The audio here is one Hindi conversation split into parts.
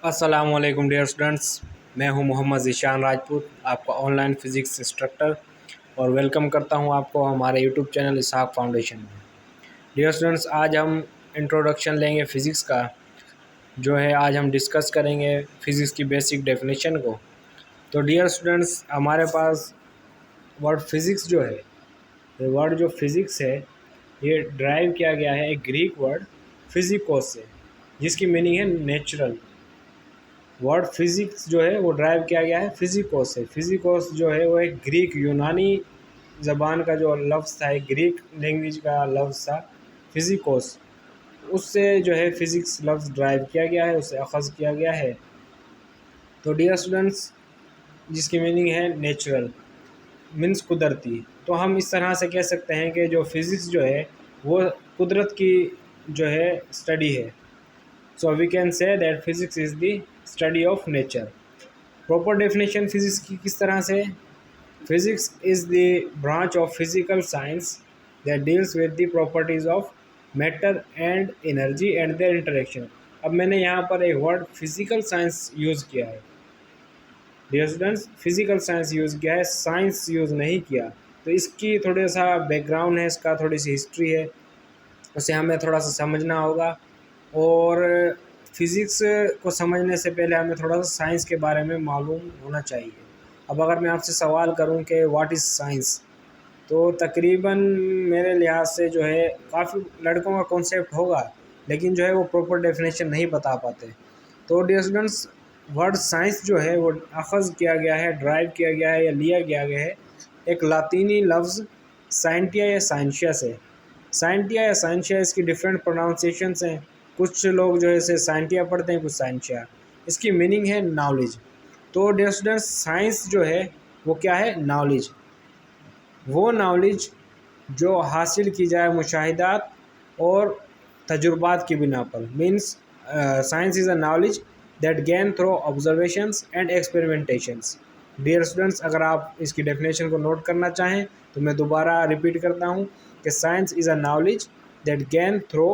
अस्सलामुअलैकुम डियर स्टूडेंट्स, मैं हूं मोहम्मद ज़ीशान राजपूत, आपका ऑनलाइन फ़िज़िक्स इंस्ट्रक्टर, और वेलकम करता हूं आपको हमारे यूट्यूब चैनल इसहाक फाउंडेशन में। डियर स्टूडेंट्स, आज हम इंट्रोडक्शन लेंगे फ़िज़िक्स का। जो है आज हम डिस्कस करेंगे फ़िज़िक्स की बेसिक डेफिनेशन को। तो डियर स्टूडेंट्स, हमारे पास वर्ड फ़िज़िक्स जो है, ये वर्ड जो फ़िज़िक्स है, ये ड्राइव किया गया है एक ग्रीक वर्ड फिज़िकोस से, जिसकी मीनिंग है नेचुरल। वर्ड फिज़िक्स जो है वो ड्राइव किया गया है फिज़िकोस से। फिज़िकोस जो है वो एक ग्रीक यूनानी ज़बान का जो लफ्ज़ था, एक ग्रीक लैंग्वेज का लफ्ज़ था फिज़िकोस, उससे जो है फ़िज़िक्स लफ्ज़ ड्राइव किया गया है, उससे अख़ज़ किया गया है। तो डियर स्टूडेंट्स, जिसकी मीनिंग है नेचुरल मीन्स कुदरती। तो हम इस तरह से कह सकते हैं कि जो फ़िज़िक्स जो है वो कुदरत की जो है स्टडी है। So we can say that physics is the study of nature. Proper definition physics की किस तरह से? Physics is the branch of physical science that deals with the properties of matter and energy and their interaction. अब मैंने यहाँ पर एक वर्ड फिज़िकल साइंस यूज़ किया है dear students, physical science use किया है, साइंस यूज़ नहीं किया। तो इसकी थोड़ा सा बैकग्राउंड है, इसका थोड़ी सी हिस्ट्री है, उसे हमें थोड़ा सा समझना होगा। और फिज़िक्स को समझने से पहले हमें थोड़ा सा साइंस के बारे में मालूम होना चाहिए। अब अगर मैं आपसे सवाल करूं कि व्हाट इज़ साइंस, तो तकरीबन मेरे लिहाज से जो है काफ़ी लड़कों का कॉन्सेप्ट होगा, लेकिन जो है वो प्रॉपर डेफिनेशन नहीं बता पाते। तो डियर स्टूडेंट्स, वर्ड साइंस जो है वो अख़ज़ किया गया है, ड्राइव किया गया है या लिया गया है एक लातीनी लफ्ज़ साइंटिया या साइंशिया से। साइंटिया या साइंशिया, इसकी डिफरेंट प्रोनाउंसिएशंस हैं। कुछ लोग जो है इसे साइंटिया पढ़ते हैं, कुछ साइंशिया। इसकी मीनिंग है नॉलेज। तो डियर स्टूडेंट्स, साइंस जो है वो क्या है? नॉलेज। वो नॉलेज जो हासिल की जाए मुशाहिदात और तजुर्बात की बिना पर। Means science is a knowledge that gain through observations and experimentations. Dear students, अगर आप इसकी डेफिनेशन को नोट करना चाहें तो मैं दोबारा रिपीट करता हूँ कि science is a knowledge that gain through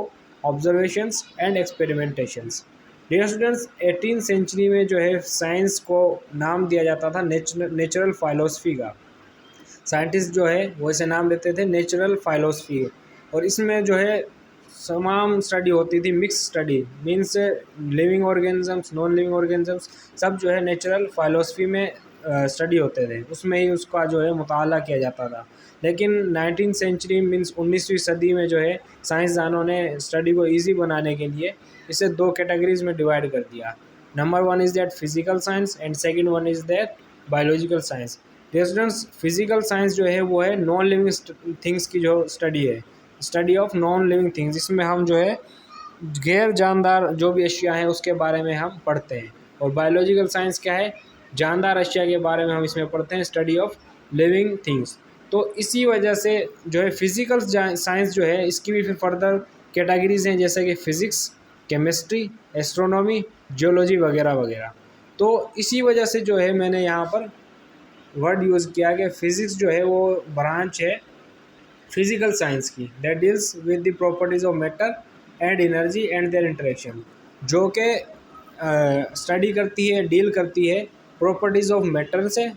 observations and experimentations. Dear students, 18th century में जो है साइंस को नाम दिया जाता था नेचुरल फ़िलासफ़ी का। साइंटिस्ट जो है वो इसे नाम देते थे नेचुरल फ़िलासफ़ी। और इसमें जो है तमाम स्टडी होती थी, mix study. Means living organisms, non living organisms, सब जो है नेचुरल फ़िलासफ़ी में स्टडी होते थे, उसमें ही उसका जो है मुताला किया जाता था। लेकिन 19th सेंचुरी मीन्स 19वीं सदी में जो है साइंसदानों ने स्टडी को ईजी बनाने के लिए इसे दो कैटेगरीज़ में डिवाइड कर दिया। Number one is that physical science and second one is that biological science. Students, physical science जो है वो है नॉन लिविंग थिंग्स की जो स्टडी है, study of non living things, जिसमें हम जो है गैर जानदार जो भी अशिया हैं उसके बारे में हम पढ़ते हैं। और बायोलॉजिकल साइंस क्या है? जानदार अशिया के बारे में हम इसमें पढ़ते हैं, स्टडी ऑफ लिविंग थिंग्स। तो इसी वजह से जो है फिज़िकल साइंस जो है इसकी भी फिर फर्दर कैटेगरीज हैं, जैसे कि फ़िज़िक्स, केमिस्ट्री, एस्ट्रोनॉमी, जियोलॉजी वगैरह वगैरह। तो इसी वजह से जो है मैंने यहाँ पर वर्ड यूज़ किया कि फ़िज़िक्स जो है वो ब्रांच है फिज़िकल साइंस की that deals with the properties of matter and energy and their interaction, जो कि स्टडी करती है, डील करती है प्रॉपर्टीज़ ऑफ मैटर से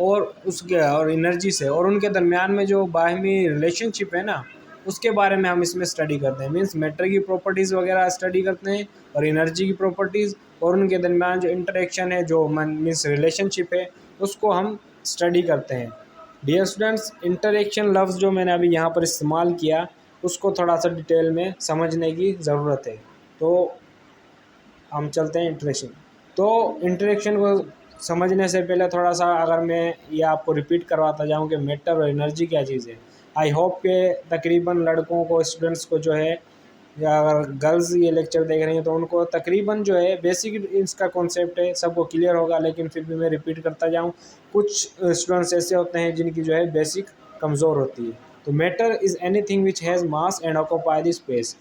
और उसके और एनर्जी से, और उनके दरमियान में जो बाहमी रिलेशनशिप है ना, उसके बारे में हम इसमें स्टडी करते हैं। मीन्स मैटर की प्रॉपर्टीज़ वगैरह स्टडी करते हैं और एनर्जी की प्रॉपर्टीज़, और उनके दरमियान जो इंटरेक्शन है, जो मीन्स रिलेशनशिप है, उसको हम स्टडी करते हैं। डियर स्टूडेंट्स, इंटरेक्शन लफ्ज़ जो मैंने अभी यहाँ पर इस्तेमाल किया उसको थोड़ा सा डिटेल में समझने की ज़रूरत है। तो हम चलते हैं इंटरेक्शन। तो इंटरेक्शन को समझने से पहले थोड़ा सा अगर मैं ये आपको रिपीट करवाता जाऊँ कि मैटर और एनर्जी क्या चीज़ है। आई होप के तकरीबन लड़कों को, स्टूडेंट्स को जो है, या अगर गर्ल्स ये लेक्चर देख रही हैं तो उनको तकरीबन जो है बेसिक इसका कॉन्सेप्ट है, सबको क्लियर होगा, लेकिन फिर भी मैं रिपीट करता जाऊँ। कुछ स्टूडेंट्स ऐसे होते हैं जिनकी जो है बेसिक कमज़ोर होती है। तो matter is anything which has mass and occupy the space.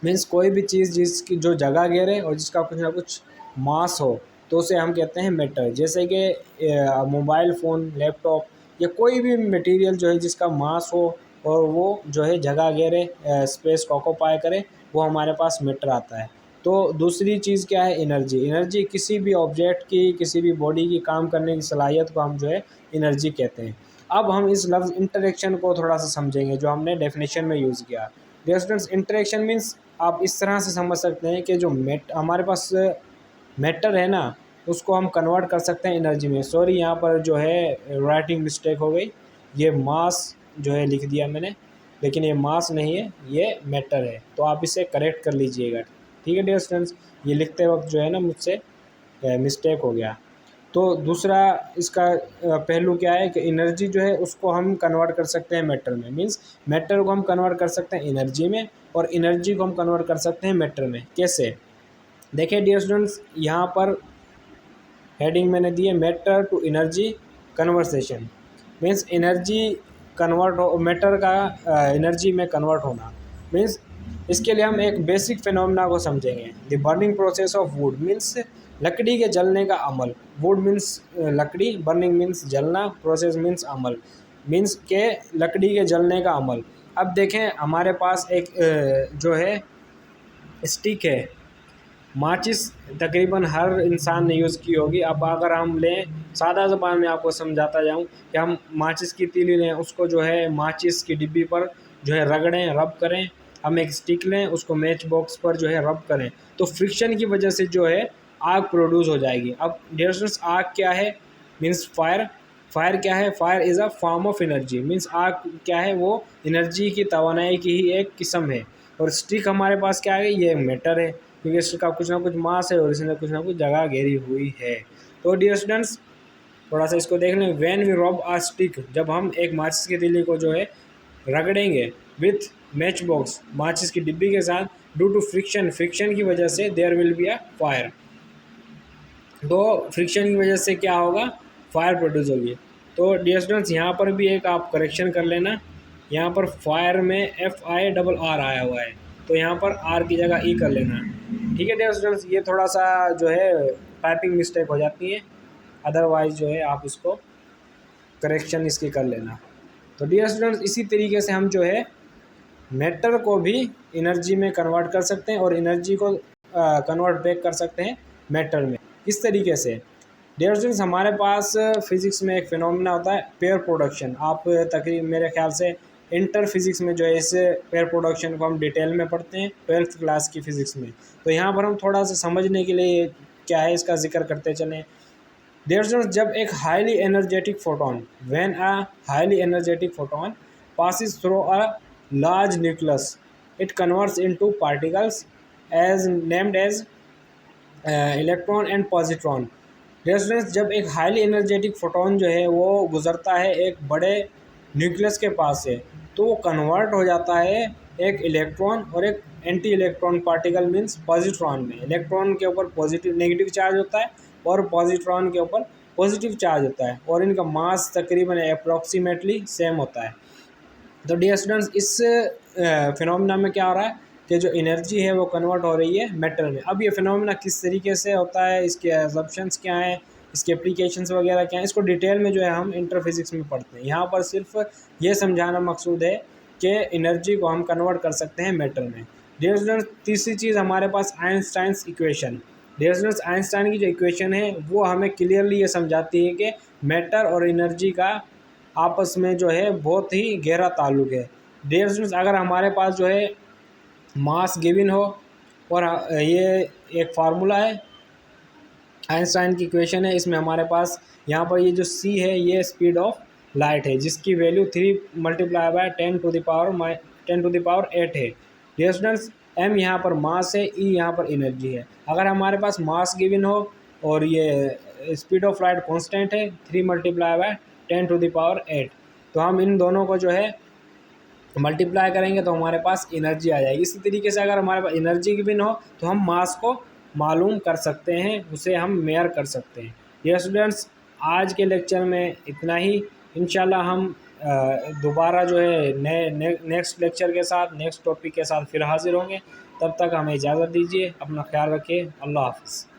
Means कोई भी चीज़ जिसकी जो जगह घेरे और जिसका कुछ ना कुछ मास हो, तो उसे हम कहते हैं मैटर। जैसे कि मोबाइल फ़ोन, लैपटॉप, या कोई भी मटेरियल जो है जिसका मास हो और वो जो है जगह घेरे, स्पेस को ऑक्यूपाई करे, वो हमारे पास मैटर आता है। तो दूसरी चीज़ क्या है, एनर्जी। एनर्जी किसी भी ऑब्जेक्ट की, किसी भी बॉडी की काम करने की सलाहियत को हम जो है एनर्जी कहते हैं। अब हम इस लफ्ज़ इंटरेक्शन को थोड़ा सा समझेंगे जो हमने डेफिनेशन में यूज़ किया। डियर स्टूडेंट्स, इंटरेक्शन मीन्स आप इस तरह से समझ सकते हैं कि जो हमारे पास मैटर है ना, उसको हम कन्वर्ट कर सकते हैं एनर्जी में। सॉरी, यहाँ पर जो है राइटिंग मिस्टेक हो गई, ये मास जो है लिख दिया मैंने, लेकिन ये मास नहीं है, ये मैटर है, तो आप इसे करेक्ट कर लीजिएगा। ठीक है डियर स्टूडेंट्स, ये लिखते वक्त जो है ना मुझसे मिस्टेक हो गया। तो दूसरा इसका पहलू क्या है कि एनर्जी जो है उसको हम कन्वर्ट कर सकते हैं मैटर में। मींस मैटर को हम कन्वर्ट कर सकते हैं एनर्जी में, और एनर्जी को हम कन्वर्ट कर सकते हैं मैटर में। कैसे? देखिए डियर स्टूडेंट्स, यहाँ पर हेडिंग मैंने दी है matter to energy conversation. Means energy convert हो, मैटर का एनर्जी में कन्वर्ट होना। मीन्स इसके लिए हम एक बेसिक फिनोमेना को समझेंगे। The burning process of wood means लकड़ी के जलने का अमल। वुड मीन्स लकड़ी, बर्निंग मीन्स जलना, प्रोसेस मीन्स अमल, मीन्स के लकड़ी के जलने का अमल। अब देखें, हमारे पास एक जो है स्टिक है, माचिस तकरीबन हर इंसान ने यूज़ की होगी। अब अगर हम लें, सादा ज़बान में आपको समझाता जाऊं कि हम माचिस की तीली लें, उसको जो है माचिस की डिब्बी पर जो है रगड़ें, रब करें। हम एक स्टिक लें, उसको मैच बॉक्स पर जो है रब करें, तो फ्रिक्शन की वजह से जो है आग प्रोड्यूस हो जाएगी। अब डियर स्टूडेंट्स, आग क्या है? Means fire. फायर क्या है? Fire is a form of energy. Means आग क्या है? वो एनर्जी की, तवानाई की ही एक किस्म है। और स्टिक हमारे पास क्या है? ये मैटर है, क्योंकि इसका कुछ ना कुछ मास है और इसने कुछ ना कुछ जगह घेरी हुई है। तो डियर स्टूडेंट्स, थोड़ा सा इसको देख लें। व्हेन वी रब आ स्टिक, जब हम एक माचिस की तीली को जो है रगड़ेंगे विथ मैच बॉक्स, माचिस की डिब्बी के साथ, ड्यू टू फ्रिक्शन, फ्रिक्शन की वजह से there will be a fire. तो फ्रिक्शन की वजह से क्या होगा? फायर प्रोड्यूस होगी। तो डियर स्टूडेंट्स, यहाँ पर भी एक आप करेक्शन कर लेना। यहाँ पर फायर में FIRR आया हुआ है, तो यहाँ पर आर की जगह ई कर लेना। ठीक है डियर स्टूडेंट्स, ये थोड़ा सा जो है टाइपिंग मिस्टेक हो जाती है, अदरवाइज जो है आप इसको करेक्शन इसकी कर लेना। तो डियर स्टूडेंट्स, इसी तरीके से हम जो है मैटर को भी एनर्जी में कन्वर्ट कर सकते हैं और एनर्जी को कन्वर्ट बैक कर सकते हैं मैटर में। इस तरीके से डियर स्टूडेंट्स, हमारे पास फिज़िक्स में एक फिनोमेना होता है पेयर प्रोडक्शन। आप तकरीबन मेरे ख्याल से इंटर फिज़िक्स में जो है इस पेयर प्रोडक्शन को हम डिटेल में पढ़ते हैं 12th क्लास की फ़िज़िक्स में। तो यहाँ पर हम थोड़ा सा समझने के लिए क्या है इसका जिक्र करते चलें। डियर स्टूडेंट्स, जब एक highly energetic photon, when a highly energetic photon passes through a large nucleus, it converts into particles as named as electron and positron. Dear students, जब एक हाईली एनर्जेटिक फोटोन जो है वो गुजरता है एक बड़े न्यूक्लियस के पास से, तो वो कन्वर्ट हो जाता है एक इलेक्ट्रॉन और एक anti electron particle means positron में। इलेक्ट्रॉन के ऊपर पॉजिटिव नेगेटिव चार्ज होता है और पॉजिट्रॉन के ऊपर पॉजिटिव चार्ज होता है, और इनका मास तकरीबन अप्रॉक्सीमेटली सेम होता है। तो डियर स्टूडेंट्स, इस फिनोमेना में क्या हो रहा है कि जो एनर्जी है वो कन्वर्ट हो रही है मैटर में। अब ये फिनोमेना किस तरीके से होता है, इसके असम्पशंस क्या हैं, इसके एप्लीकेशंस वगैरह क्या हैं, इसको डिटेल में जो है हम इंटर फिज़िक्स में पढ़ते हैं। यहाँ पर सिर्फ ये समझाना मकसूद है कि एनर्जी को हम कन्वर्ट कर सकते हैं मैटर में। डियर स्टूडेंट्स, तीसरी चीज़ हमारे पास Einstein's equation. Dear students, Einstein की जो इक्वेशन है वो हमें क्लियरली ये समझाती है कि मैटर और एनर्जी का आपस में जो है बहुत ही गहरा ताल्लुक है। डियर स्टूडेंट्स, अगर हमारे पास जो है मास गिवन हो, और ये एक फार्मूला है, आइंस्टाइन की इक्वेशन है, इसमें हमारे पास यहाँ पर ये जो c है ये स्पीड ऑफ लाइट है, जिसकी वैल्यू 3 × 10⁻8 है। डियर स्टूडेंट्स, m यहाँ पर मास है, e यहाँ पर एनर्जी है। अगर हमारे पास मास गिवन हो और ये स्पीड ऑफ लाइट कांस्टेंट है 3 × 10⁸, तो हम इन दोनों को जो है मल्टीप्लाई करेंगे तो हमारे पास एनर्जी आ जाएगी। इसी तरीके से अगर हमारे पास एनर्जी गिवन हो तो हम मास को मालूम कर सकते हैं, उसे हम मेयर कर सकते हैं। डियर स्टूडेंट्स, आज के लेक्चर में इतना ही। इंशाल्लाह हम दोबारा जो है नेक्स्ट लेक्चर के साथ, नेक्स्ट टॉपिक के साथ फिर हाजिर होंगे। तब तक हमें इजाज़त दीजिए, अपना ख्याल रखिए। अल्लाह हाफ़िज़।